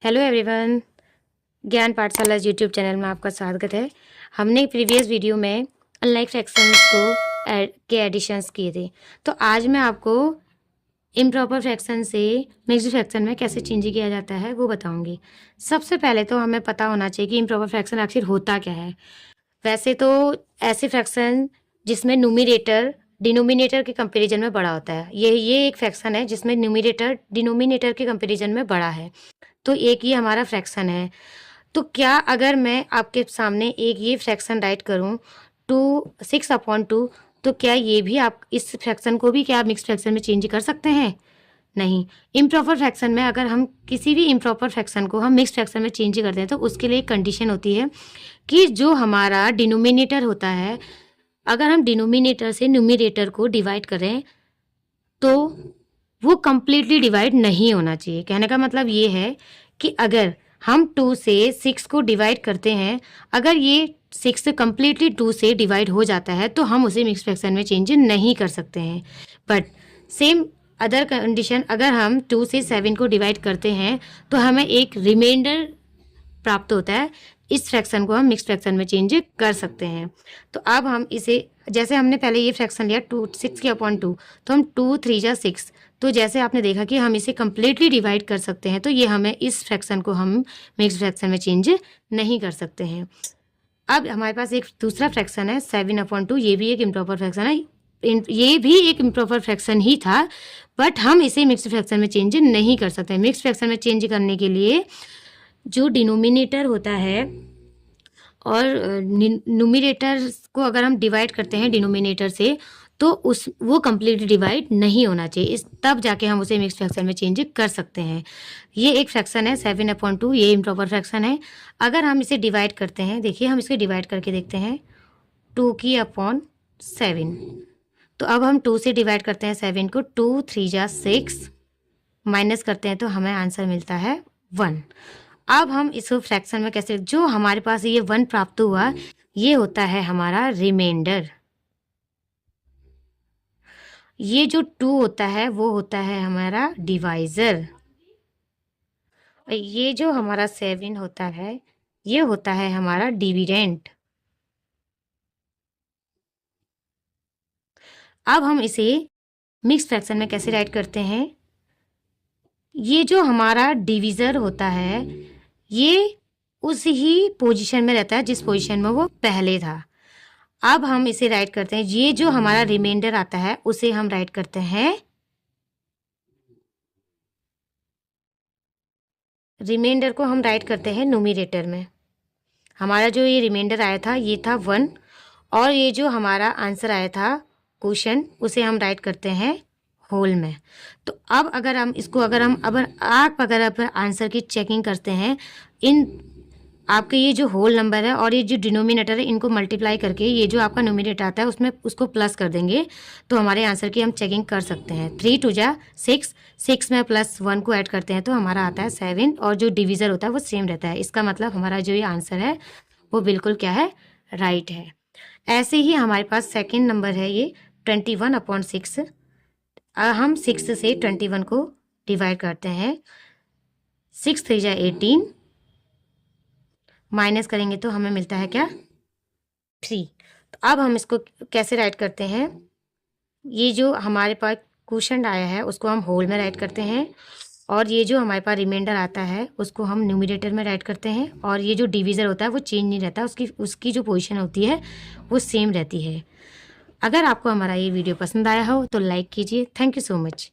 Hello everyone, ज्ञान पाठशाला YouTube channel में आपका स्वागत है। हमने प्रीवियस वीडियो में अनलाइक फ्रैक्शंस के एडिशंस किए थे, तो आज मैं आपको इम्प्रॉपर फ्रैक्शन से मिक्स्ड फ्रैक्शन में कैसे चेंज किया जाता है वो बताऊंगी। सबसे पहले तो हमें पता होना चाहिए कि इम्प्रॉपर फ्रैक्शन आखिर होता क्या है। वैसे तो ऐसे फ्रैक्शन जिसमें न्यूमरेटर डिनोमिनेटर के कंपैरिजन में बड़ा होता है, ये एक फ्रैक्शन है जिसमें न्यूमरेटर डिनोमिनेटर के कंपैरिजन में बड़ा है, तो एक ये हमारा फ्रैक्शन है। तो क्या अगर मैं आपके सामने एक ये फ्रैक्शन राइट करूं 6/2, तो क्या ये भी आप इस फ्रैक्शन को भी क्या आप मिक्स्ड फ्रैक्शन में चेंज कर सकते हैं? नहीं। इम्प्रॉपर फ्रैक्शन में अगर हम किसी भी इम्प्रॉपर फ्रैक्शन को हम मिक्स्ड फ्रैक्शन में चेंज करते हैं तो उसके लिए एक कंडीशन होती है कि जो हमारा डिनोमिनेटर होता है, अगर हम डिनोमिनेटर से न्यूमरेटर को डिवाइड करें तो वो कंप्लीटली डिवाइड नहीं होना चाहिए। कहने का मतलब ये है कि अगर हम 2 से 6 को डिवाइड करते हैं, अगर ये 6 कंप्लीटली 2 से डिवाइड हो जाता है तो हम उसे मिक्स फ्रैक्शन में चेंज नहीं कर सकते हैं। बट सेम अदर कंडीशन, अगर हम 2 से 7 को डिवाइड करते हैं तो हमें एक रिमाइंडर प्राप्त होता है। इस फ्रैक्शन को हम मिक्स फ्रैक्शन में चेंज कर सकते हैं। तो अब हम इसे, जैसे हमने पहले ये फ्रैक्शन लिया 6/2, तो हम 2 3 जा 6, तो जैसे आपने देखा कि हम इसे कम्प्लीटली डिवाइड कर सकते हैं, तो ये हमें इस फ्रैक्शन को हम मिक्स फ्रैक्शन में चेंज नहीं कर सकते हैं। अब हमारे पास एक दूसरा फ्रैक्शन है 7/2, ये भी एक इम्प्रॉपर फ्रैक्शन है। ये भी एक इम्प्रॉपर फ्रैक्शन ही था, बट हम इसे मिक्स फ्रैक्शन में चेंज नहीं कर सकते। मिक्स फ्रैक्शन में चेंज करने के लिए जो डिनोमिनेटर होता है और न्यूमरेटर को अगर हम डिवाइड करते हैं डिनोमिनेटर से, तो वो कम्प्लीटली डिवाइड नहीं होना चाहिए, तब जाके हम उसे मिक्स फ्रैक्शन में चेंज कर सकते हैं। ये एक फ्रैक्शन है 7/2, ये इम्प्रॉपर फ्रैक्शन है। अगर हम इसे डिवाइड करते हैं, देखिए हम इसे डिवाइड करके देखते हैं 2/7। तो अब हम 2 से डिवाइड करते हैं 7 को, 2 3 जा 6, माइनस करते हैं तो हमें आंसर मिलता है 1। अब हम इस फ्रैक्शन में कैसे, जो हमारे पास ये 1 प्राप्त हुआ, ये होता है हमारा रिमाइंडर। ये जो 2 होता है वो होता है हमारा डिवाइजर। ये जो हमारा 7 होता है ये होता है हमारा डिविडेंड। अब हम इसे मिक्स फ्रैक्शन में कैसे राइट करते हैं, ये जो हमारा डिविजर होता है ये उस ही पोजीशन में रहता है जिस पोजीशन में वो पहले था। अब हम इसे राइट करते हैं, ये जो हमारा रिमाइंडर आता है उसे हम राइट करते हैं, रिमाइंडर को हम राइट करते हैं न्यूमरेटर में। हमारा जो ये रिमाइंडर आया था ये था 1, और ये जो हमारा आंसर आया था क्वेश्चन, उसे हम राइट करते हैं होल में। तो अब अगर हम इसको, अगर आप आंसर की चेकिंग करते हैं, इन आपके ये जो होल नंबर है और ये जो डिनोमिनेटर है, इनको मल्टीप्लाई करके ये जो आपका न्यूमरेटर आता है उसमें उसको प्लस कर देंगे, तो हमारे आंसर की हम चेकिंग कर सकते हैं। 3 2 जा 6, 6 में +1 को ऐड करते हैं तो हमारा आता है 7, और जो डिविजर होता है वो सेम रहता है। इसका मतलब हमारा जो ये आंसर है वो बिल्कुल क्या है, राइट है। ऐसे ही हमारे पास सेकेंड नंबर है ये 21/6। हम 6 से 21 को डिवाइड करते हैं, 6 3 जा 18, माइनस करेंगे तो हमें मिलता है क्या, 3। तो अब हम इसको कैसे राइट करते हैं, ये जो हमारे पास क्वोशंट आया है उसको हम होल में राइट करते हैं, और ये जो हमारे पास रिमाइंडर आता है उसको हम न्यूमरेटर में राइट करते हैं, और ये जो डिविजर होता है वो चेंज नहीं रहता, उसकी जो पोजीशन होती है वो सेम रहती है। अगर आपको हमारा ये वीडियो पसंद आया हो तो लाइक कीजिए। Thank you so much.